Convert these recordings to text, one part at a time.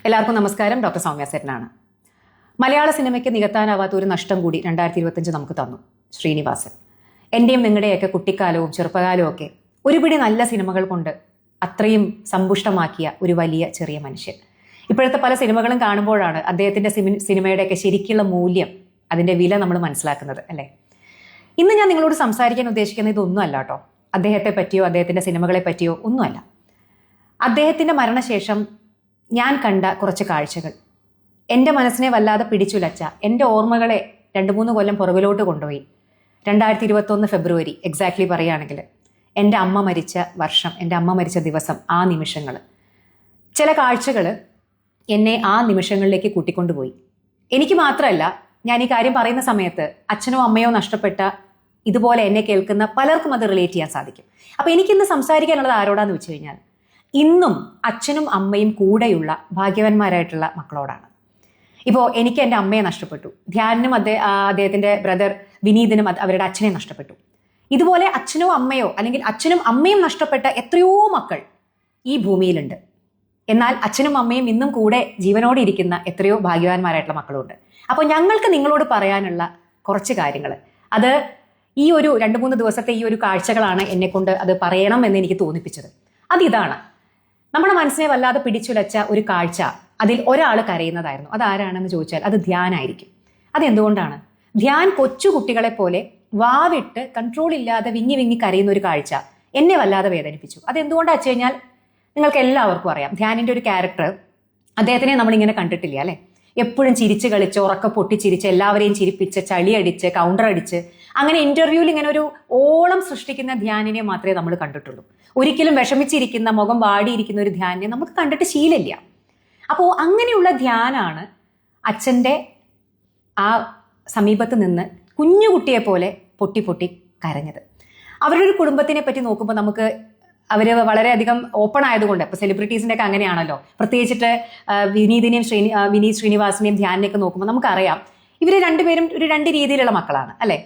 എല്ലാവർക്കും നമസ്കാരം. ഡോക്ടർ സൗമ്യ സേനാണ്. മലയാള സിനിമയ്ക്ക് നികത്താനാവാത്ത ഒരു നഷ്ടം കൂടി 2025 നമുക്ക് തന്നു ശ്രീനിവാസൻ. എൻ്റെയും നിങ്ങളുടെയൊക്കെ കുട്ടിക്കാലവും ചെറുപ്പകാലവും ഒക്കെ ഒരുപിടി നല്ല സിനിമകൾ കൊണ്ട് അത്രയും സമ്പുഷ്ടമാക്കിയ ഒരു വലിയ ചെറിയ മനുഷ്യൻ. ഇപ്പോഴത്തെ പല സിനിമകളും കാണുമ്പോഴാണ് അദ്ദേഹത്തിൻ്റെ സിനിമയുടെയൊക്കെ ശരിക്കുള്ള മൂല്യം, അതിൻ്റെ വില നമ്മൾ മനസ്സിലാക്കുന്നത്, അല്ലേ? ഇന്ന് ഞാൻ നിങ്ങളോട് സംസാരിക്കാൻ ഉദ്ദേശിക്കുന്നത് ഇതൊന്നുമല്ല കേട്ടോ. അദ്ദേഹത്തെ പറ്റിയോ അദ്ദേഹത്തിൻ്റെ സിനിമകളെ പറ്റിയോ ഒന്നുമല്ല. അദ്ദേഹത്തിൻ്റെ മരണശേഷം ഞാൻ കണ്ട കുറച്ച് കാഴ്ചകൾ എൻ്റെ മനസ്സിനെ വല്ലാതെ പിടിച്ചുലച്ച, എൻ്റെ ഓർമ്മകളെ 2-3 കൊല്ലം പുറകിലോട്ട് കൊണ്ടുപോയി. 2021 ഫെബ്രുവരി എക്സാക്ട്ലി പറയുകയാണെങ്കിൽ എൻ്റെ അമ്മ മരിച്ച വർഷം, എൻ്റെ അമ്മ മരിച്ച ദിവസം, ആ നിമിഷങ്ങൾ, ചില കാഴ്ചകൾ എന്നെ ആ നിമിഷങ്ങളിലേക്ക് കൂട്ടിക്കൊണ്ടുപോയി. എനിക്ക് മാത്രമല്ല, ഞാൻ ഈ കാര്യം പറയുന്ന സമയത്ത് അച്ഛനോ അമ്മയോ നഷ്ടപ്പെട്ട ഇതുപോലെ എന്നെ കേൾക്കുന്ന പലർക്കും അത് റിലേറ്റ് ചെയ്യാൻ സാധിക്കും. അപ്പോൾ എനിക്കിന്ന് സംസാരിക്കാനുള്ളത് ആരോടാന്ന് വെച്ച് കഴിഞ്ഞാൽ, ഇന്നും അച്ഛനും അമ്മയും കൂടെയുള്ള ഭാഗ്യവാന്മാരായിട്ടുള്ള മക്കളോടാണ്. ഇപ്പോൾ എനിക്ക് എൻ്റെ അമ്മയെ നഷ്ടപ്പെട്ടു, ധ്യാനിനും അദ്ദേഹത്തിൻ്റെ ബ്രദർ വിനീതിനും അവരുടെ അച്ഛനെ നഷ്ടപ്പെട്ടു. ഇതുപോലെ അച്ഛനോ അമ്മയോ അല്ലെങ്കിൽ അച്ഛനും അമ്മയും നഷ്ടപ്പെട്ട എത്രയോ മക്കൾ ഈ ഭൂമിയിലുണ്ട്. എന്നാൽ അച്ഛനും അമ്മയും ഇന്നും കൂടെ ജീവനോടെ ഇരിക്കുന്ന എത്രയോ ഭാഗ്യവാന്മാരായിട്ടുള്ള മക്കളുണ്ട്. അപ്പോൾ ഞങ്ങൾക്ക് നിങ്ങളോട് പറയാനുള്ള കുറച്ച് കാര്യങ്ങൾ, അത് ഈ ഒരു 2-3 ദിവസത്തെ ഈ ഒരു കാഴ്ചകളാണ് എന്നെക്കൊണ്ട് അത് പറയണം എന്ന് എനിക്ക് തോന്നിപ്പിച്ചത്. അതിതാണ്, നമ്മുടെ മനസ്സിനെ വല്ലാതെ പിടിച്ചുലച്ച ഒരു കാഴ്ച. അതിൽ ഒരാൾ കരയുന്നതായിരുന്നു. അതാരാണെന്ന് ചോദിച്ചാൽ അത് ധ്യാനായിരിക്കും. അതെന്തുകൊണ്ടാണ്? ധ്യാൻ കൊച്ചു കുട്ടികളെ പോലെ വാവിട്ട് കൺട്രോൾ ഇല്ലാതെ വിങ്ങി വിങ്ങി കരയുന്ന ഒരു കാഴ്ച എന്നെ വല്ലാതെ വേദനിപ്പിച്ചു. അതെന്തുകൊണ്ടാണെന്ന് വെച്ച് കഴിഞ്ഞാൽ നിങ്ങൾക്ക് എല്ലാവർക്കും അറിയാം, ധ്യാനിൻ്റെ ഒരു ക്യാരക്ടർ, അദ്ദേഹത്തിനെ നമ്മളിങ്ങനെ കണ്ടിട്ടില്ല, അല്ലേ? എപ്പോഴും ചിരിച്ച് കളിച്ച്, ഉറക്ക പൊട്ടിച്ചിരിച്ച്, എല്ലാവരെയും ചിരിപ്പിച്ച്, ചളിയടിച്ച്, കൗണ്ടർ അടിച്ച്, അങ്ങനെ ഇന്റർവ്യൂവിൽ ഇങ്ങനെ ഒരു ഓളം സൃഷ്ടിക്കുന്ന ധ്യാനിനെ മാത്രമേ നമ്മൾ കണ്ടിട്ടുള്ളൂ. ഒരിക്കലും വിഷമിച്ചിരിക്കുന്ന, മുഖം വാടിയിരിക്കുന്ന ഒരു ധ്യാനിനെ നമുക്ക് കണ്ടിട്ട് ശീലമില്ല. അപ്പോൾ അങ്ങനെയുള്ള ധ്യാനാണ് അച്ഛൻ്റെ ആ സമീപത്ത് നിന്ന് കുഞ്ഞുകുട്ടിയെ പോലെ പൊട്ടി പൊട്ടി കരഞ്ഞത്. അവരുടെ ഒരു കുടുംബത്തിനെ പറ്റി നോക്കുമ്പോൾ നമുക്ക് അവർ വളരെയധികം ഓപ്പൺ ആയതുകൊണ്ട്, ഇപ്പോൾ സെലിബ്രിറ്റീസിൻ്റെ ഒക്കെ അങ്ങനെയാണല്ലോ, പ്രത്യേകിച്ചിട്ട് വിനീതിനെയും വിനീത് ശ്രീനിവാസിനെയും ധ്യാനിനെയൊക്കെ നോക്കുമ്പോൾ നമുക്കറിയാം ഇവർ രണ്ടുപേരും ഒരു 2 രീതിയിലുള്ള മക്കളാണ്, അല്ലേ?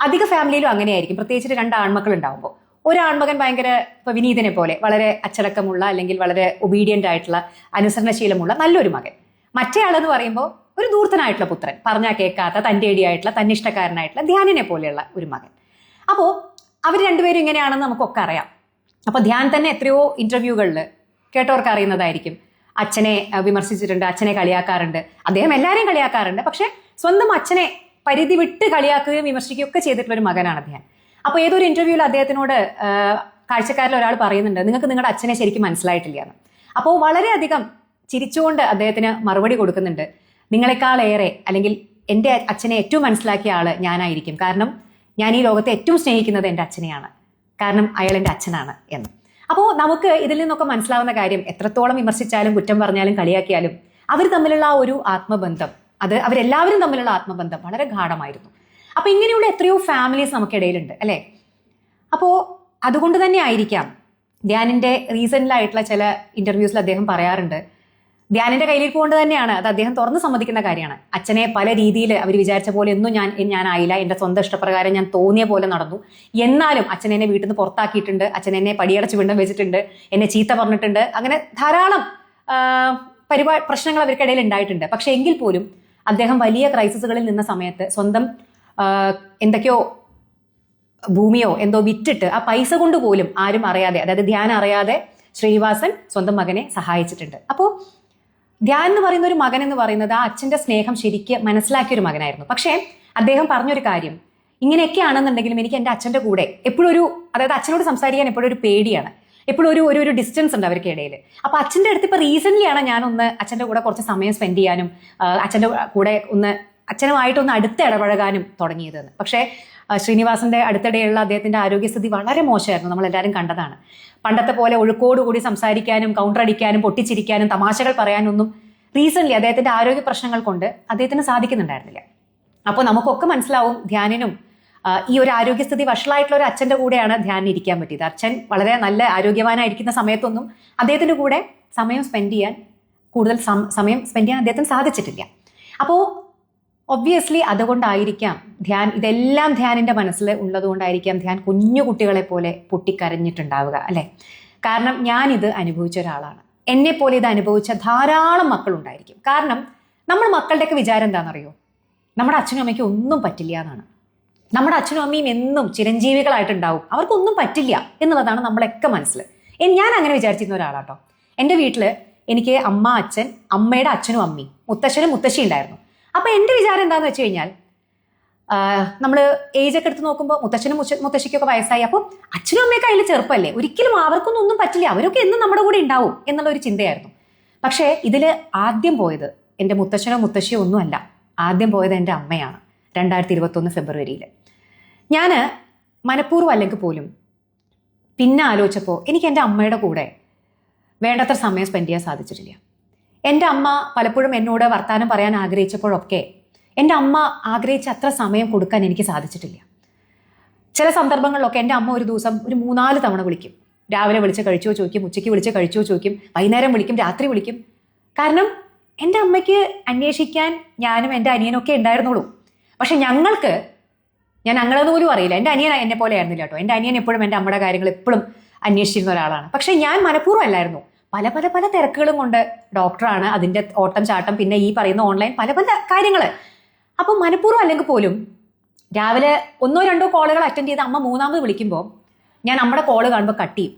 അധിക ഫാമിലിയിലും അങ്ങനെയായിരിക്കും, പ്രത്യേകിച്ചിട്ട് 2 ആൺമക്കൾ ഉണ്ടാകുമ്പോൾ. ഒരു ആൺമകൻ ഭയങ്കര, ഇപ്പോൾ വിനീതിനെ പോലെ വളരെ അച്ചടക്കമുള്ള അല്ലെങ്കിൽ വളരെ ഒബീഡിയൻ്റ് ആയിട്ടുള്ള, അനുസരണശീലമുള്ള നല്ലൊരു മകൻ. മറ്റേ ആളെന്ന് പറയുമ്പോൾ ഒരു ധൂർത്തനായിട്ടുള്ള പുത്രൻ, പറഞ്ഞാൽ കേൾക്കാത്ത, തൻ്റെടിയായിട്ടുള്ള, തന്നിഷ്ടക്കാരനായിട്ടുള്ള ധ്യാനിനെ പോലെയുള്ള ഒരു മകൻ. അപ്പോൾ അവർ രണ്ടുപേരും ഇങ്ങനെയാണെന്ന് നമുക്കൊക്കെ അറിയാം. അപ്പോൾ ധ്യാൻ തന്നെ എത്രയോ ഇന്റർവ്യൂകളിൽ കേട്ടവർക്ക് അറിയുന്നതായിരിക്കും, അച്ഛനെ വിമർശിച്ചിട്ടുണ്ട്, അച്ഛനെ കളിയാക്കാറുണ്ട്. അദ്ദേഹം എല്ലാവരെയും കളിയാക്കാറുണ്ട്, പക്ഷെ സ്വന്തം അച്ഛനെ പരിധി വിട്ട് കളിയാക്കുകയും വിമർശിക്കുകയും ഒക്കെ ചെയ്തിട്ടുള്ള ഒരു മകനാണ് ധ്യാൻ. അപ്പോൾ ഏതൊരു ഇന്റർവ്യൂവിൽ അദ്ദേഹത്തിനോട് കാഴ്ചക്കാരിൽ ഒരാൾ പറയുന്നുണ്ട്, നിങ്ങൾക്ക് നിങ്ങളുടെ അച്ഛനെ ശരിക്കും മനസ്സിലായിട്ടില്ല എന്ന്. അപ്പോൾ വളരെയധികം ചിരിച്ചുകൊണ്ട് അദ്ദേഹത്തിന് മറുപടി കൊടുക്കുന്നുണ്ട്, നിങ്ങളെക്കാളേറെ അല്ലെങ്കിൽ എൻ്റെ അച്ഛനെ ഏറ്റവും മനസ്സിലാക്കിയ ആള് ഞാനായിരിക്കും, കാരണം ഞാൻ ഈ ലോകത്തെ ഏറ്റവും സ്നേഹിക്കുന്നത് എൻ്റെ അച്ഛനെയാണ്, കാരണം അയാൾ എൻ്റെ അച്ഛനാണ് എന്ന്. അപ്പോൾ നമുക്ക് ഇതിൽ നിന്നൊക്കെ മനസ്സിലാവുന്ന കാര്യം, എത്രത്തോളം വിമർശിച്ചാലും കുറ്റം പറഞ്ഞാലും കളിയാക്കിയാലും അവർ തമ്മിലുള്ള ആ ഒരു ആത്മബന്ധം, അത് അവരെല്ലാവരും തമ്മിലുള്ള ആത്മബന്ധം വളരെ ഗാഢമായിരുന്നു. അപ്പോൾ ഇങ്ങനെയുള്ള എത്രയോ ഫാമിലീസ് നമുക്കിടയിലുണ്ട്, അല്ലേ? അപ്പോൾ അതുകൊണ്ട് തന്നെ ആയിരിക്കാം ധ്യാനിൻ്റെ റീസെൻ്റിലായിട്ടുള്ള ചില ഇൻ്റർവ്യൂസിൽ അദ്ദേഹം പറയാറുണ്ട്, ധ്യാനിൻ്റെ കയ്യിലിരിപ്പ് കൊണ്ട് തന്നെയാണ്, അത് അദ്ദേഹം തുറന്ന് സമ്മതിക്കുന്ന കാര്യമാണ്, അച്ഛനെ പല രീതിയിൽ അവർ വിചാരിച്ച പോലെ ഒന്നും ഞാനായില്ല, എൻ്റെ സ്വന്തം ഇഷ്ടപ്രകാരം ഞാൻ തോന്നിയ പോലെ നടന്നു, എന്നാലും അച്ഛൻ എന്നെ വീട്ടിൽ നിന്ന് പുറത്താക്കിയിട്ടുണ്ട്, അച്ഛൻ എന്നെ പടിയടച്ച് വിണ്ടം വെച്ചിട്ടുണ്ട്, എന്നെ ചീത്ത പറഞ്ഞിട്ടുണ്ട്, അങ്ങനെ ധാരാളം പ്രശ്നങ്ങൾ അവർക്കിടയിൽ ഉണ്ടായിട്ടുണ്ട്. പക്ഷെ എങ്കിൽ പോലും അദ്ദേഹം വലിയ ക്രൈസിസുകളിൽ നിന്ന സമയത്ത് സ്വന്തം എന്തൊക്കെയോ ഭൂമിയോ എന്തോ വിറ്റിട്ട് ആ പൈസ കൊണ്ട് പോലും ആരും അറിയാതെ, അതായത് ധ്യാൻ അറിയാതെ ശ്രീനിവാസൻ സ്വന്തം മകനെ സഹായിച്ചിട്ടുണ്ട്. അപ്പോൾ ധ്യാൻ എന്ന് പറയുന്ന ഒരു മകൻ എന്ന് പറയുന്നത് ആ അച്ഛൻ്റെ സ്നേഹം ശരിക്ക് മനസ്സിലാക്കിയൊരു മകനായിരുന്നു. പക്ഷേ അദ്ദേഹം പറഞ്ഞൊരു കാര്യം, ഇങ്ങനെയൊക്കെയാണെന്നുണ്ടെങ്കിലും എനിക്ക് എൻ്റെ അച്ഛൻ്റെ കൂടെ എപ്പോഴും അതായത് അച്ഛനോട് സംസാരിക്കാൻ എപ്പോഴും ഒരു പേടിയാണ്, എപ്പോഴും ഒരു ഡിസ്റ്റൻസ് ഉണ്ട് അവർക്കിടയിൽ. അപ്പോൾ അച്ഛൻ്റെ അടുത്ത് ഇപ്പോൾ റീസെൻ്റ്ലിയാണ് ഞാനൊന്ന് അച്ഛൻ്റെ കൂടെ കുറച്ച് സമയം സ്പെൻഡ് ചെയ്യാനും അച്ഛൻ്റെ കൂടെ അച്ഛനുമായിട്ടൊന്ന് അടുത്ത് ഇടപഴകാനും തുടങ്ങിയതെന്ന്. പക്ഷേ ശ്രീനിവാസന്റെ അടുത്തിടെയുള്ള അദ്ദേഹത്തിന്റെ ആരോഗ്യസ്ഥിതി വളരെ മോശമായിരുന്നു, നമ്മളെല്ലാവരും കണ്ടതാണ്. പണ്ടത്തെ പോലെ ഒഴുക്കോടുകൂടി സംസാരിക്കാനും കൗണ്ടർ അടിക്കാനും പൊട്ടിച്ചിരിക്കാനും തമാശകൾ പറയാനൊന്നും റീസെൻ്റ്ലി അദ്ദേഹത്തിന്റെ ആരോഗ്യ പ്രശ്നങ്ങൾ കൊണ്ട് അദ്ദേഹത്തിന് സാധിക്കുന്നുണ്ടായിരുന്നില്ല. അപ്പോൾ നമുക്കൊക്കെ മനസ്സിലാവും, ധ്യാനിനും ഈ ഒരു ആരോഗ്യസ്ഥിതി വഷളായിട്ടുള്ള ഒരു അച്ഛൻ്റെ കൂടെയാണ് ധ്യാനിന് ഇരിക്കാൻ പറ്റിയത്. അച്ഛൻ വളരെ നല്ല ആരോഗ്യവാനായിരിക്കുന്ന സമയത്തൊന്നും അദ്ദേഹത്തിൻ്റെ കൂടെ കൂടുതൽ സമയം സ്പെൻഡ് ചെയ്യാൻ അദ്ദേഹത്തിന് സാധിച്ചിട്ടില്ല. അപ്പോൾ ഒബ്വിയസ്ലി അതുകൊണ്ടായിരിക്കാം ഇതെല്ലാം ധ്യാനിൻ്റെ മനസ്സിൽ ഉള്ളതുകൊണ്ടായിരിക്കാം ധ്യാൻ കുഞ്ഞു കുട്ടികളെ പോലെ പൊട്ടിക്കരഞ്ഞിട്ടുണ്ടാവുക, അല്ലേ? കാരണം ഞാനിത് അനുഭവിച്ച ഒരാളാണ്. എന്നെ പോലെ ഇത് അനുഭവിച്ച ധാരാളം മക്കളുണ്ടായിരിക്കും. കാരണം നമ്മൾ മക്കളുടെയൊക്കെ വിചാരം എന്താണെന്നറിയോ? നമ്മുടെ അച്ഛനും അമ്മയ്ക്കും ഒന്നും പറ്റില്ല എന്നാണ്. നമ്മുടെ അച്ഛനും അമ്മയും എന്നും ചിരഞ്ജീവികളായിട്ടുണ്ടാവും, അവർക്കൊന്നും പറ്റില്ല എന്നുള്ളതാണ് നമ്മളൊക്കെ മനസ്സിൽ. ഞാൻ അങ്ങനെ വിചാരിച്ചിരുന്ന ഒരാളാട്ടോ. എൻ്റെ വീട്ടിൽ എനിക്ക് അമ്മ, അച്ഛൻ, അമ്മയുടെ അച്ഛനും അമ്മയും, മുത്തശ്ശനും മുത്തശ്ശി ഉണ്ടായിരുന്നു. അപ്പൊ എൻ്റെ വിചാരം എന്താന്ന് വെച്ച് കഴിഞ്ഞാൽ, നമ്മൾ ഏജ് ഒക്കെ എടുത്ത് നോക്കുമ്പോൾ മുത്തശ്ശനും മുത്തശ്ശിക്കൊക്കെ വയസ്സായി. അപ്പോൾ അച്ഛനും അമ്മയൊക്കെ അതിൽ ചെറുപ്പമല്ലേ, ഒരിക്കലും അവർക്കൊന്നും ഒന്നും പറ്റില്ല, അവരൊക്കെ എന്നും നമ്മുടെ കൂടെ ഉണ്ടാവും എന്നുള്ള ഒരു ചിന്തയായിരുന്നു. പക്ഷേ ഇതിൽ ആദ്യം പോയത് എൻ്റെ മുത്തശ്ശനോ മുത്തശ്ശിയോ ഒന്നുമല്ല. ആദ്യം പോയത് എൻ്റെ അമ്മയാണ്. 2021 ഫെബ്രുവരിയിൽ. ഞാൻ മനഃപൂർവ്വം അല്ലെങ്കിൽ പോലും പിന്നെ ആലോചിച്ചപ്പോൾ എനിക്ക് എൻ്റെ അമ്മയുടെ കൂടെ വേണ്ടത്ര സമയം സ്പെൻഡ് ചെയ്യാൻ സാധിച്ചിട്ടില്ല. എൻ്റെ അമ്മ പലപ്പോഴും എന്നോട് വർത്താനം പറയാൻ ആഗ്രഹിച്ചപ്പോഴൊക്കെ എൻ്റെ അമ്മ ആഗ്രഹിച്ച അത്ര സമയം കൊടുക്കാൻ എനിക്ക് സാധിച്ചിട്ടില്ല. ചില സന്ദർഭങ്ങളിലൊക്കെ എൻ്റെ അമ്മ ഒരു ദിവസം ഒരു 3-4 തവണ വിളിക്കും. രാവിലെ വിളിച്ച് കഴിച്ചോ ചോദിക്കും, ഉച്ചയ്ക്ക് വിളിച്ച് കഴിച്ചോ ചോദിക്കും, വൈകുന്നേരം വിളിക്കും, രാത്രി വിളിക്കും. കാരണം എൻ്റെ അമ്മയ്ക്ക് അന്വേഷിക്കാൻ ഞാനും എൻ്റെ അനിയനൊക്കെ ഉണ്ടായിരുന്നുള്ളൂ. പക്ഷെ ഞാൻ ഞങ്ങളെന്ന് പോലും അറിയില്ല. എൻ്റെ അനിയൻ എന്നെ പോലെ ആയിരുന്നില്ല കേട്ടോ. എൻ്റെ അനിയൻ എപ്പോഴും എൻ്റെ അമ്മയുടെ കാര്യങ്ങൾ എപ്പോഴും അന്വേഷിച്ചിരുന്ന ഒരാളാണ്. പക്ഷെ ഞാൻ മനഃപൂർവ്വം അല്ലായിരുന്നു. പല പല പല തിരക്കുകളും കൊണ്ട്, ഡോക്ടറാണ്, അതിൻ്റെ ഓട്ടം ചാട്ടം, പിന്നെ ഈ പറയുന്ന ഓൺലൈൻ പല പല കാര്യങ്ങൾ. അപ്പം മനഃപൂർവ്വം അല്ലെങ്കിൽ പോലും രാവിലെ 1-2 കോളുകൾ അറ്റൻഡ് ചെയ്ത് അമ്മ 3ാമത് വിളിക്കുമ്പോൾ ഞാൻ നമ്മുടെ കോള് കാണുമ്പോൾ കട്ട് ചെയ്യും.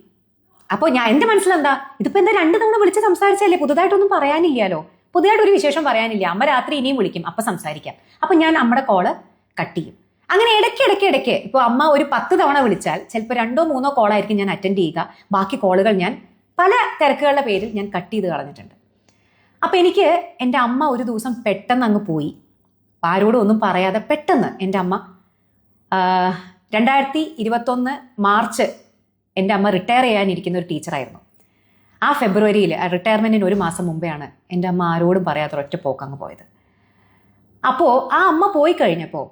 അപ്പോൾ എൻ്റെ മനസ്സിലെന്താ, ഇതിപ്പോൾ എന്താ 2 തവണ വിളിച്ച് സംസാരിച്ചല്ലേ, പുതുതായിട്ടൊന്നും പറയാനില്ലല്ലോ, പുതുതായിട്ടൊരു വിശേഷം പറയാനില്ല, അമ്മ രാത്രി ഇനിയും വിളിക്കും, അപ്പം സംസാരിക്കാം. അപ്പം ഞാൻ നമ്മുടെ കോള് കട്ട് ചെയ്യും. അങ്ങനെ ഇടയ്ക്ക് ഇപ്പോൾ അമ്മ ഒരു 10 തവണ വിളിച്ചാൽ ചിലപ്പോൾ 2-3 കോളായിരിക്കും ഞാൻ അറ്റൻഡ് ചെയ്യുക. ബാക്കി കോളുകൾ ഞാൻ പല തിരക്കുകളുടെ പേരിൽ ഞാൻ കട്ട് ചെയ്ത് കളഞ്ഞിട്ടുണ്ട്. അപ്പം എനിക്ക് എൻ്റെ അമ്മ ഒരു ദിവസം പെട്ടെന്ന് അങ്ങ് പോയി. ആരോടും ഒന്നും പറയാതെ പെട്ടെന്ന് എൻ്റെ അമ്മ 2021 മാർച്ച് എൻ്റെ അമ്മ റിട്ടയർ ചെയ്യാനിരിക്കുന്ന ഒരു ടീച്ചറായിരുന്നു. ആ ഫെബ്രുവരിയിൽ റിട്ടയർമെൻറ്റിന് 1 മാസം മുമ്പെയാണ് എൻ്റെ അമ്മ ആരോടും പറയാതെ ഒറ്റ പോക്കങ്ങ് പോയത്. അപ്പോൾ ആ അമ്മ പോയി കഴിഞ്ഞപ്പോൾ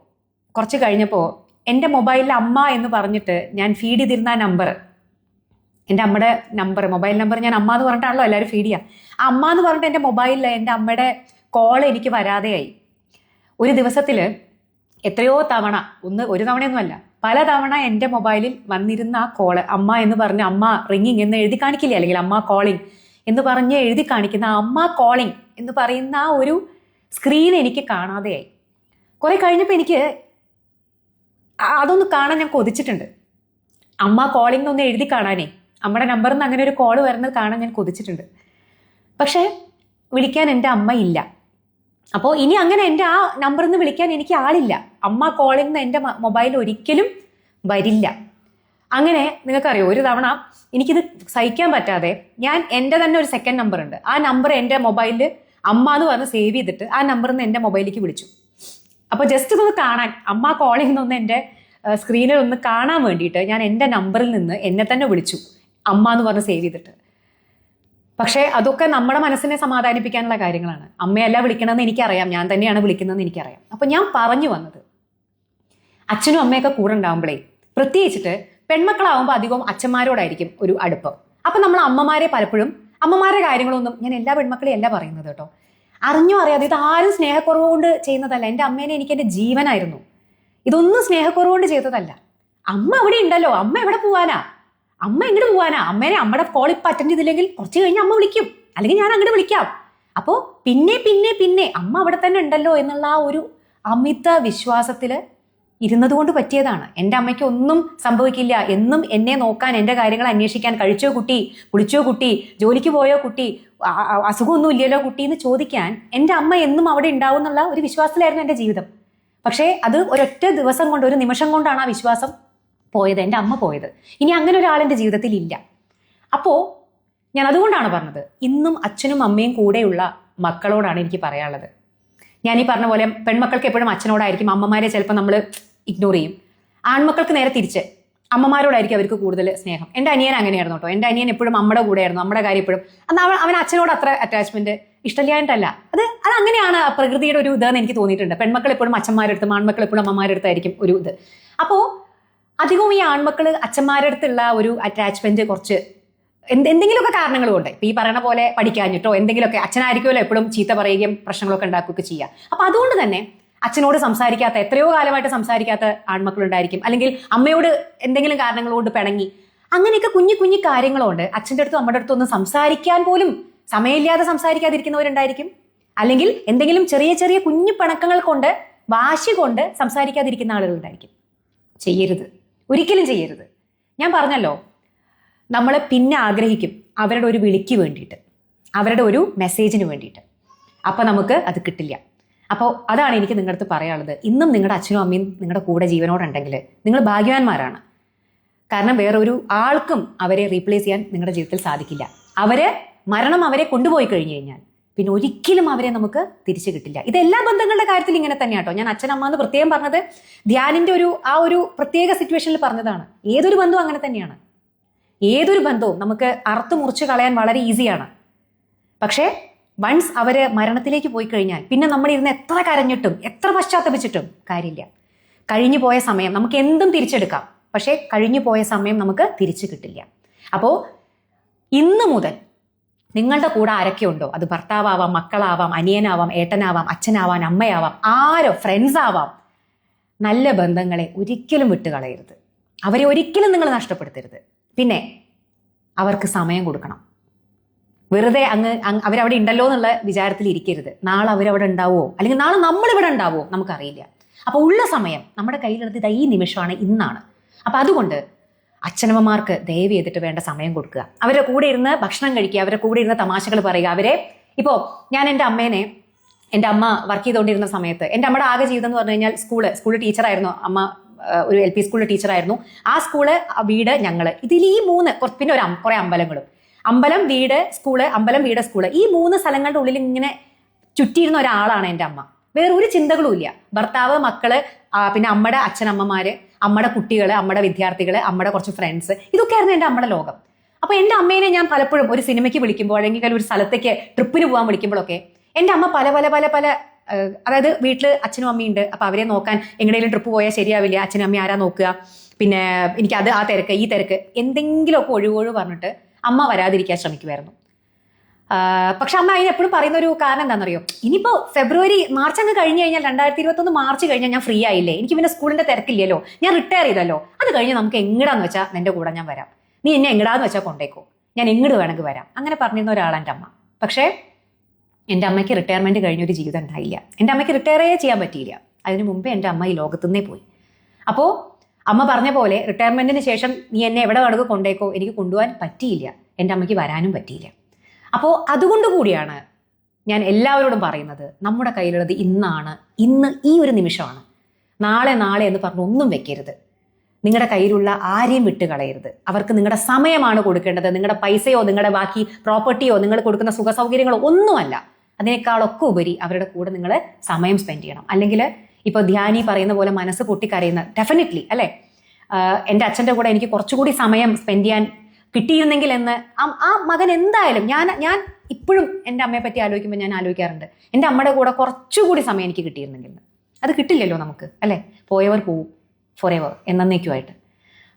കുറച്ച് കഴിഞ്ഞപ്പോൾ എൻ്റെ മൊബൈലിൽ അമ്മ എന്ന് പറഞ്ഞിട്ട് ഞാൻ ഫീഡ് ചെയ്തിരുന്ന ആ നമ്പർ, എൻ്റെ അമ്മയുടെ നമ്പർ, മൊബൈൽ നമ്പർ ഞാൻ അമ്മ എന്ന് പറഞ്ഞിട്ടാണല്ലോ എല്ലാവരും ഫീഡ് ചെയ്യുക. ആ അമ്മ എന്ന് പറഞ്ഞിട്ട് എൻ്റെ മൊബൈലിൽ എൻ്റെ അമ്മയുടെ കോൾ എനിക്ക് വരാതെയായി. ഒരു ദിവസത്തിൽ എത്രയോ തവണ, ഒരു തവണയൊന്നുമല്ല, പല തവണ എൻ്റെ മൊബൈലിൽ വന്നിരുന്ന ആ കോള്, അമ്മ എന്ന് പറഞ്ഞ് അമ്മ റിങ്ങിങ് എന്ന് എഴുതി കാണിക്കില്ല, അല്ലെങ്കിൽ അമ്മ കോളിംഗ് എന്ന് പറഞ്ഞ് എഴുതി കാണിക്കുന്ന അമ്മ കോളിംഗ് എന്ന് പറയുന്ന ആ ഒരു സ്ക്രീൻ എനിക്ക് കാണാതെയായി. കുറെ കഴിഞ്ഞപ്പോൾ എനിക്ക് അതൊന്ന് കാണാൻ ഞാൻ കൊതിച്ചിട്ടുണ്ട്. അമ്മ കോളിംഗ് ഒന്ന് എഴുതി കാണാനേ, അമ്മയുടെ നമ്പറിൽ നിന്ന് അങ്ങനെ ഒരു കോള് വരുന്നത് കാണാൻ ഞാൻ കൊതിച്ചിട്ടുണ്ട്. പക്ഷേ വിളിക്കാൻ എൻ്റെ അമ്മ ഇല്ല. അപ്പോൾ ഇനി അങ്ങനെ എൻ്റെ ആ നമ്പറിൽ നിന്ന് വിളിക്കാൻ എനിക്ക് ആളില്ല. അമ്മ കോളിംഗ് നിന്ന് എൻ്റെ മൊബൈൽ ഒരിക്കലും വരില്ല. അങ്ങനെ നിങ്ങൾക്കറിയോ, ഒരു തവണ എനിക്കിത് സഹിക്കാൻ പറ്റാതെ ഞാൻ എൻ്റെ തന്നെ ഒരു സെക്കൻഡ് നമ്പർ ഉണ്ട്, ആ നമ്പർ എൻ്റെ മൊബൈലിൽ അമ്മ എന്ന് പറഞ്ഞ് സേവ് ചെയ്തിട്ട് ആ നമ്പറിൽ നിന്ന് എൻ്റെ മൊബൈലിലേക്ക് വിളിച്ചു. അപ്പോൾ ജസ്റ്റ് ഇതൊന്ന് കാണാൻ, അമ്മ കോളിംഗ് നിന്ന് എൻ്റെ സ്ക്രീനിൽ ഒന്ന് കാണാൻ വേണ്ടിയിട്ട് ഞാൻ എൻ്റെ നമ്പറിൽ നിന്ന് എന്നെ തന്നെ വിളിച്ചു, അമ്മ എന്ന് പറഞ്ഞ് സേവ് ചെയ്തിട്ട്. പക്ഷേ അതൊക്കെ നമ്മുടെ മനസ്സിനെ സമാധാനിപ്പിക്കാനുള്ള കാര്യങ്ങളാണ്. അമ്മയല്ല വിളിക്കണമെന്ന് എനിക്കറിയാം, ഞാൻ തന്നെയാണ് വിളിക്കുന്നതെന്ന് എനിക്കറിയാം. അപ്പം ഞാൻ പറഞ്ഞു വന്നത്, അച്ഛനും അമ്മയൊക്കെ കൂടെ ഉണ്ടാകുമ്പോഴേ, പ്രത്യേകിച്ചിട്ട് പെൺമക്കളാവുമ്പോൾ അധികവും അച്ഛന്മാരോടായിരിക്കും ഒരു അടുപ്പം. അപ്പം നമ്മൾ അമ്മമാരെ പലപ്പോഴും, അമ്മമാരുടെ കാര്യങ്ങളൊന്നും, ഞാൻ എല്ലാ പെൺമക്കളെയും അല്ല പറയുന്നത് കേട്ടോ, അറിഞ്ഞോ അറിയാതെ, ഇത് ആരും സ്നേഹക്കുറവ് കൊണ്ട് ചെയ്യുന്നതല്ല. എൻ്റെ അമ്മേനെ എനിക്ക് എൻ്റെ ജീവനായിരുന്നു. ഇതൊന്നും സ്നേഹക്കുറവ് കൊണ്ട് ചെയ്തതല്ല. അമ്മ അവിടെ ഉണ്ടല്ലോ, അമ്മ എവിടെ പോവാനാ, അമ്മ എങ്ങോട്ട് പോവാനാ, അമ്മേനെ അമ്മയുടെ കോൾ ഇപ്പം അറ്റൻഡ് ചെയ്തില്ലെങ്കിൽ കുറച്ച് കഴിഞ്ഞ് അമ്മ വിളിക്കും, അല്ലെങ്കിൽ ഞാൻ അങ്ങോട്ട് വിളിക്കാം. അപ്പോൾ പിന്നെ അമ്മ അവിടെ തന്നെ ഉണ്ടല്ലോ എന്നുള്ള ആ ഒരു അമിത വിശ്വാസത്തിൽ ഇരുന്നത് കൊണ്ട് പറ്റിയതാണ്. എൻ്റെ അമ്മയ്ക്ക് ഒന്നും സംഭവിക്കില്ല, എന്നും എന്നെ നോക്കാൻ, എൻ്റെ കാര്യങ്ങൾ അന്വേഷിക്കാൻ, കഴിച്ചോ കുട്ടി, കുളിച്ചോ കുട്ടി, ജോലിക്ക് പോയോ കുട്ടി, അസുഖമൊന്നും ഇല്ലല്ലോ കുട്ടി എന്ന് ചോദിക്കാൻ എൻ്റെ അമ്മ എന്നും അവിടെ ഉണ്ടാവും എന്നുള്ള ഒരു വിശ്വാസത്തിലായിരുന്നു എൻ്റെ ജീവിതം. പക്ഷേ അത് ഒരൊറ്റ ദിവസം കൊണ്ട്, ഒരു നിമിഷം കൊണ്ടാണ് ആ വിശ്വാസം പോയത്, എൻ്റെ അമ്മ പോയത്. ഇനി അങ്ങനെ ഒരാളെൻ്റെ ജീവിതത്തിൽ ഇല്ല. അപ്പോൾ ഞാൻ അതുകൊണ്ടാണ് പറഞ്ഞത്, ഇന്നും അച്ഛനും അമ്മയും കൂടെയുള്ള മക്കളോടാണ് എനിക്ക് പറയാനുള്ളത്. ഞാൻ ഈ പറഞ്ഞ പോലെ പെൺമക്കൾക്ക് എപ്പോഴും അച്ഛനോടായിരിക്കും, അമ്മമാരെ ചിലപ്പോൾ നമ്മൾ ഇഗ്നോർ ചെയ്യും. ആൺമക്കൾക്ക് നേരെ തിരിച്ച് അമ്മമാരോടായിരിക്കും അവർക്ക് കൂടുതൽ സ്നേഹം. എൻ്റെ അനിയൻ അങ്ങനെയായിരുന്നു കേട്ടോ. എൻ്റെ അനിയൻ എപ്പോഴും അമ്മയുടെ കൂടെയായിരുന്നു, നമ്മുടെ കാര്യം എപ്പോഴും. അന്ന് അവൻ അച്ഛനോട് അത്ര അറ്റാച്ച്മെന്റ് ഇഷ്ടമില്ലായിട്ടല്ല, അത് അങ്ങനെയാണ് പ്രകൃതിയുടെ ഒരു ഇതെന്ന് എനിക്ക് തോന്നിയിട്ടുണ്ട്. പെൺമക്കൾ എപ്പോഴും അച്ഛന്മാരുടെ അടുത്തും ആൺമക്കൾ എപ്പോഴും അമ്മമാരുടെ അടുത്തായിരിക്കും ഒരു ഇത്. അപ്പോൾ അധികവും ഈ ആൺമക്കൾ അച്ഛന്മാരുടെ അടുത്തുള്ള ഒരു അറ്റാച്ച്മെന്റ് കുറച്ച് എന്തെങ്കിലുമൊക്കെ കാരണങ്ങൾ കൊണ്ട്, ഇപ്പം ഈ പറയുന്ന പോലെ പഠിക്കാഞ്ഞിട്ടോ എന്തെങ്കിലുമൊക്കെ, അച്ഛനായിരിക്കുമല്ലോ എപ്പോഴും ചീത്ത പറയുകയും പ്രശ്നങ്ങളൊക്കെ ഉണ്ടാക്കുകയൊക്കെ ചെയ്യുക. അപ്പം അതുകൊണ്ട് തന്നെ അച്ഛനോട് സംസാരിക്കാത്ത, എത്രയോ കാലമായിട്ട് സംസാരിക്കാത്ത ആൺമക്കളുണ്ടായിരിക്കും. അല്ലെങ്കിൽ അമ്മയോട് എന്തെങ്കിലും കാരണങ്ങൾ കൊണ്ട് പിണങ്ങി അങ്ങനെയൊക്കെ കുഞ്ഞു കുഞ്ഞു കാര്യങ്ങളുണ്ട്. അച്ഛൻ്റെ അടുത്തും അമ്മയുടെ അടുത്തും ഒന്നും സംസാരിക്കാൻ പോലും സമയമില്ലാതെ സംസാരിക്കാതിരിക്കുന്നവരുണ്ടായിരിക്കും. അല്ലെങ്കിൽ എന്തെങ്കിലും ചെറിയ ചെറിയ കുഞ്ഞു പിണക്കങ്ങൾ കൊണ്ട് വാശി കൊണ്ട് സംസാരിക്കാതിരിക്കുന്ന ആളുകളുണ്ടായിരിക്കും. ചെയ്യരുത്, ഒരിക്കലും ചെയ്യരുത്. ഞാൻ പറഞ്ഞല്ലോ, നമ്മൾ പിന്നെ ആഗ്രഹിക്കും അവരുടെ ഒരു വിളിക്ക് വേണ്ടിയിട്ട്, അവരുടെ ഒരു മെസ്സേജിന് വേണ്ടിയിട്ട്. അപ്പോൾ നമുക്ക് അത് കിട്ടില്ല. അപ്പോൾ അതാണ് എനിക്ക് നിങ്ങളുടെ അടുത്ത് പറയാനുള്ളത്. ഇന്നും നിങ്ങളുടെ അച്ഛനും അമ്മയും നിങ്ങളുടെ കൂടെ ജീവനോടുണ്ടെങ്കിൽ നിങ്ങൾ ഭാഗ്യവാന്മാരാണ്. കാരണം വേറൊരു ആൾക്കും അവരെ റീപ്ലേസ് ചെയ്യാൻ നിങ്ങളുടെ ജീവിതത്തിൽ സാധിക്കില്ല. മരണം അവരെ കൊണ്ടുപോയി കഴിഞ്ഞു കഴിഞ്ഞാൽ പിന്നെ ഒരിക്കലും അവരെ നമുക്ക് തിരിച്ചു കിട്ടില്ല. ഇത് എല്ലാ ബന്ധങ്ങളുടെ കാര്യത്തിൽ ഇങ്ങനെ തന്നെയാട്ടോ. ഞാൻ അച്ഛനമ്മ എന്ന് പ്രത്യേകം പറഞ്ഞത് ധ്യാനിന്റെ ഒരു പ്രത്യേക സിറ്റുവേഷനിൽ പറഞ്ഞതാണ്. ഏതൊരു ബന്ധവും അങ്ങനെ തന്നെയാണ്. ഏതൊരു ബന്ധവും നമുക്ക് അറുത്ത് മുറിച്ച് കളയാൻ വളരെ ഈസിയാണ്. പക്ഷേ വൺസ് അവര് മരണത്തിലേക്ക് പോയി കഴിഞ്ഞാൽ പിന്നെ നമ്മൾ ഇരുന്ന് എത്ര കരഞ്ഞിട്ടും എത്ര പശ്ചാത്തപിച്ചിട്ടും കാര്യമില്ല. കഴിഞ്ഞു പോയ സമയം നമുക്ക് എന്തും തിരിച്ചെടുക്കാം, പക്ഷേ കഴിഞ്ഞു പോയ സമയം നമുക്ക് തിരിച്ചു കിട്ടില്ല. അപ്പോൾ ഇന്ന് മുതൽ നിങ്ങളുടെ കൂടെ ആരൊക്കെ ഉണ്ടോ, അത് ഭർത്താവാം, മക്കളാവാം, അനിയനാവാം, ഏട്ടനാവാം, അച്ഛനാവാം, അമ്മയാവാം, ആരോ ഫ്രണ്ട്സ് ആവാം, നല്ല ബന്ധങ്ങളെ ഒരിക്കലും വിട്ടുകളയരുത്. അവരെ ഒരിക്കലും നിങ്ങൾ നഷ്ടപ്പെടുത്തരുത്. പിന്നെ അവർക്ക് സമയം കൊടുക്കണം. വെറുതെ അവരവിടെ ഉണ്ടല്ലോ എന്നുള്ള വിചാരത്തിൽ ഇരിക്കരുത്. നാളെ അവരവിടെ ഉണ്ടാവുമോ, അല്ലെങ്കിൽ നാളെ നമ്മളിവിടെ ഉണ്ടാവുമോ നമുക്കറിയില്ല. അപ്പോൾ ഉള്ള സമയം നമ്മുടെ കയ്യിലെടുത്ത് ഈ നിമിഷമാണ്, ഇന്നാണ്. അപ്പം അതുകൊണ്ട് അച്ഛനമ്മമാർക്ക് ദയവ് ചെയ്തിട്ട് വേണ്ട സമയം കൊടുക്കുക. അവരുടെ കൂടെ ഇരുന്ന് ഭക്ഷണം കഴിക്കുക, അവരുടെ കൂടെ ഇരുന്ന് തമാശകൾ പറയുക. ഇപ്പോൾ ഞാൻ എൻ്റെ അമ്മ വർക്ക് ചെയ്തുകൊണ്ടിരുന്ന സമയത്ത് എൻ്റെ അമ്മയുടെ ആകെ ജീവിതം എന്ന് പറഞ്ഞു കഴിഞ്ഞാൽ സ്കൂൾ ടീച്ചറായിരുന്നു. അമ്മ ഒരു LP സ്കൂളിൽ ടീച്ചറായിരുന്നു. ആ സ്കൂള്, വീട്, ഞങ്ങൾ, ഇതിൽ ഈ 3, പിന്നെ കുറെ അമ്പലങ്ങളും, അമ്പലം വീട് സ്കൂള്, അമ്പലം വീട് സ്കൂള്, ഈ 3 സ്ഥലങ്ങളുടെ ഉള്ളിൽ ഇങ്ങനെ ചുറ്റിയിരുന്ന ഒരാളാണ് എൻ്റെ അമ്മ. വേറെ ഒരു ചിന്തകളും ഇല്ല. ഭർത്താവ്, മക്കള്, പിന്നെ അമ്മയുടെ അച്ഛനമ്മമാര്, അമ്മയുടെ കുട്ടികള്, അമ്മയുടെ വിദ്യാർത്ഥികള്, അമ്മയുടെ കുറച്ച് ഫ്രണ്ട്സ്, ഇതൊക്കെയായിരുന്നു എൻ്റെ അമ്മയുടെ ലോകം. അപ്പൊ എൻ്റെ അമ്മേനെ ഞാൻ പലപ്പോഴും ഒരു സിനിമയ്ക്ക് വിളിക്കുമ്പോൾ, അല്ലെങ്കിൽ ഒരു സ്ഥലത്തേക്ക് ട്രിപ്പിന് പോകാൻ വിളിക്കുമ്പോഴൊക്കെ എൻ്റെ അമ്മ പല അതായത് വീട്ടിൽ അച്ഛനും അമ്മയുണ്ട്. അപ്പൊ അവരെ നോക്കാൻ എങ്ങനെയും ട്രിപ്പ് പോയാൽ ശരിയാവില്ല. അച്ഛനും അമ്മയും ആരാ നോക്കുക? പിന്നെ എനിക്ക് ആ തിരക്ക്, ഈ തിരക്ക്, എന്തെങ്കിലുമൊക്കെ ഒഴിവൊഴിവ് പറഞ്ഞിട്ട് അമ്മ വരാതിരിക്കാൻ ശ്രമിക്കുമായിരുന്നു. പക്ഷെ അമ്മ അതിന് എപ്പോഴും പറയുന്ന ഒരു കാരണം എന്താണെന്നറിയോ? ഇനിയിപ്പോൾ മാർച്ച് അങ്ങ് കഴിഞ്ഞ് കഴിഞ്ഞാൽ 2021 മാർച്ച് കഴിഞ്ഞാൽ ഞാൻ ഫ്രീ ആയില്ലേ, എനിക്ക് പിന്നെ സ്കൂളിന്റെ തിരക്കില്ലല്ലോ, ഞാൻ റിട്ടയർ ചെയ്തല്ലോ, അത് കഴിഞ്ഞ് നമുക്ക് എങ്ങടാന്ന് വെച്ചാൽ നിന്റെ കൂടെ ഞാൻ വരാം, നീ എന്നെ എങ്ങടാന്ന് വെച്ചാൽ കൊണ്ടേക്കോ, ഞാൻ എങ്ങോട്ട് വേണമെങ്കിൽ വരാം, അങ്ങനെ പറഞ്ഞിരുന്ന ഒരാളാണ് എൻ്റെ അമ്മ. പക്ഷേ എൻ്റെ അമ്മയ്ക്ക് റിട്ടയർമെന്റ് കഴിഞ്ഞൊരു ജീവിതം ഉണ്ടായില്ല. എൻ്റെ അമ്മയ്ക്ക് റിട്ടയറേ ചെയ്യാൻ പറ്റിയില്ല. അതിനു മുമ്പേ എൻ്റെ അമ്മ ഈ ലോകത്തുനിന്നേ പോയി. അപ്പോൾ അമ്മ പറഞ്ഞ പോലെ റിട്ടയർമെന്റിന് ശേഷം നീ എന്നെ എവിടെ വേണമെങ്കിൽ കൊണ്ടേക്കോ, എനിക്ക് കൊണ്ടുപോകാൻ പറ്റിയില്ല, എൻ്റെ അമ്മയ്ക്ക് വരാനും പറ്റിയില്ല. അപ്പോൾ അതുകൊണ്ട് കൂടിയാണ് ഞാൻ എല്ലാവരോടും പറയുന്നത്, നമ്മുടെ കയ്യിലുള്ളത് ഇന്നാണ്, ഇന്ന് ഈ ഒരു നിമിഷമാണ്. നാളെ എന്ന് പറഞ്ഞ് ഒന്നും വെക്കരുത്. നിങ്ങളുടെ കയ്യിലുള്ള ആരെയും വിട്ട് കളയരുത്. അവർക്ക് നിങ്ങളുടെ സമയമാണ് കൊടുക്കേണ്ടത്. നിങ്ങളുടെ പൈസയോ നിങ്ങളുടെ ബാക്കി പ്രോപ്പർട്ടിയോ നിങ്ങൾ കൊടുക്കുന്ന സുഖ സൗകര്യങ്ങളോ ഒന്നുമല്ല. അതിനേക്കാളൊക്കെ ഉപരി അവരുടെ കൂടെ നിങ്ങൾ സമയം സ്പെൻഡ് ചെയ്യണം. അല്ലെങ്കിൽ ഇപ്പോൾ ധ്യാനി പറയുന്ന പോലെ മനസ്സ് പൊട്ടിക്കരയുന്ന, ഡെഫിനറ്റ്ലി അല്ലേ, എൻ്റെ അച്ഛൻ്റെ കൂടെ എനിക്ക് കുറച്ചുകൂടി സമയം സ്പെൻഡ് ചെയ്യാൻ കിട്ടിയിരുന്നെങ്കിൽ എന്ന് ആ മകൻ എന്തായാലും, ഞാൻ ഇപ്പോഴും എൻ്റെ അമ്മയെ പറ്റി ആലോചിക്കുമ്പോൾ ഞാൻ ആലോചിക്കാറുണ്ട്, എൻ്റെ അമ്മയുടെ കൂടെ കുറച്ചുകൂടി സമയം എനിക്ക് കിട്ടിയിരുന്നെങ്കിൽ. അത് കിട്ടില്ലല്ലോ നമുക്ക്, അല്ലേ? പോയവർ പോവും ഫോർ എവർ, എന്നേക്കുമായിട്ട്.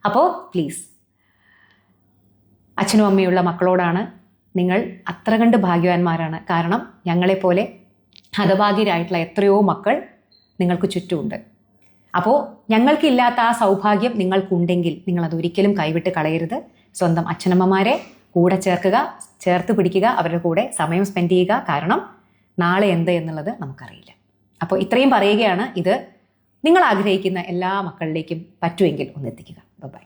അപ്പോൾ പ്ലീസ്, അച്ഛനും അമ്മയുള്ള മക്കളോടാണ്, നിങ്ങൾ അത്ര കണ്ട് ഭാഗ്യവാന്മാരാണ്. കാരണം ഞങ്ങളെപ്പോലെ ഹതഭാഗ്യരായിട്ടുള്ള എത്രയോ മക്കൾ നിങ്ങൾക്ക് ചുറ്റുമുണ്ട്. അപ്പോൾ ഞങ്ങൾക്കില്ലാത്ത ആ സൗഭാഗ്യം നിങ്ങൾക്കുണ്ടെങ്കിൽ നിങ്ങൾ അതൊരിക്കലും കൈവിട്ട് കളയരുത്. സ്വന്തം അച്ഛനമ്മമാരെ കൂടെ ചേർത്ത് പിടിക്കുക, അവരുടെ കൂടെ സമയം സ്പെൻഡ് ചെയ്യുക. കാരണം നാളെ എന്ത് എന്നുള്ളത് നമുക്കറിയില്ല. അപ്പോൾ ഇത്രയും പറയുകയാണ്. ഇത് നിങ്ങൾ ആഗ്രഹിക്കുന്ന എല്ലാ മക്കളിലേക്കും പറ്റുമെങ്കിൽ ഒന്ന് എത്തിക്കുക. ബൈ.